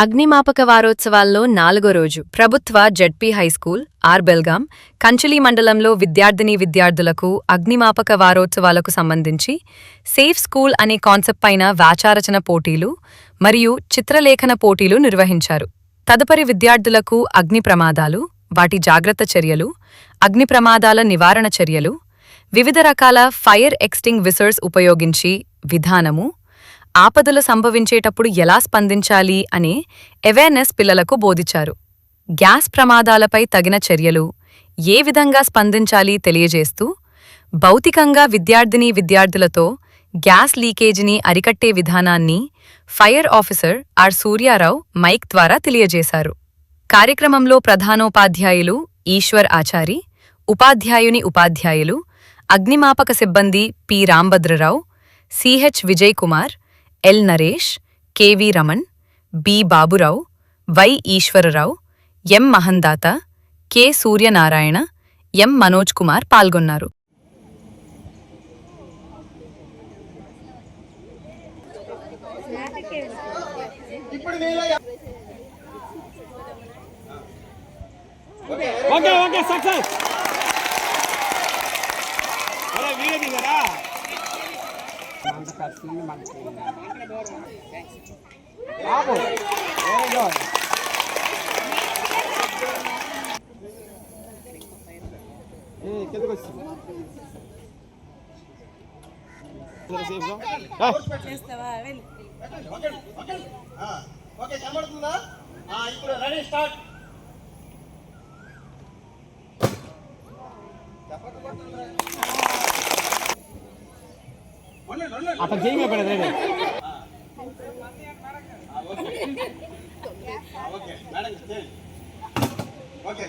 అగ్నిమాపక వారోత్సవాల్లో 4గో రోజు ప్రభుత్వ ZP high school R Belgam Kanchili మండలంలో విద్యార్థులకు అగ్నిమాపక వారోత్సవాలకు సంబంధించి సేఫ్ స్కూల్ అనే కాన్సెప్ట్ పైన వాచారచన పోటీలు మరియు చిత్రలేఖన పోటీలు నిర్వహించారు. తదుపరి విద్యార్థులకు అగ్ని ప్రమాదాలు, వాటి జాగ్రత్త చర్యలు, అగ్ని ప్రమాదాల నివారణ చర్యలు, వివిధ రకాల ఫైర్ ఎక్స్టింగ్విషర్స్ ఉపయోగించి విధానము, ఆపదలు సంభవించేటప్పుడు ఎలా స్పందించాలి అనే అవేర్నెస్ పిల్లలకు బోధించారు. గ్యాస్ ప్రమాదాలపై తగిన చర్యలు, ఏ విధంగా స్పందించాలి తెలియజేస్తూ భౌతికంగా విద్యార్థులతో గ్యాస్ లీకేజీని అరికట్టే విధానాన్ని fire officer R Suryarao mic ద్వారా తెలియజేశారు. కార్యక్రమంలో ప్రధానోపాధ్యాయులు ఈశ్వర్ ఆచారి, ఉపాధ్యాయులు, అగ్నిమాపక సిబ్బంది P Rambhadrarao, CH Vijay Kumar, L Naresh, KV Raman, B Baburao, Y Eswararao, M Mahandata, K Suryanarayana, M Manoj Kumar పాల్గొన్నారు. అట్లా చేయమే పడేది. Okay madam, okay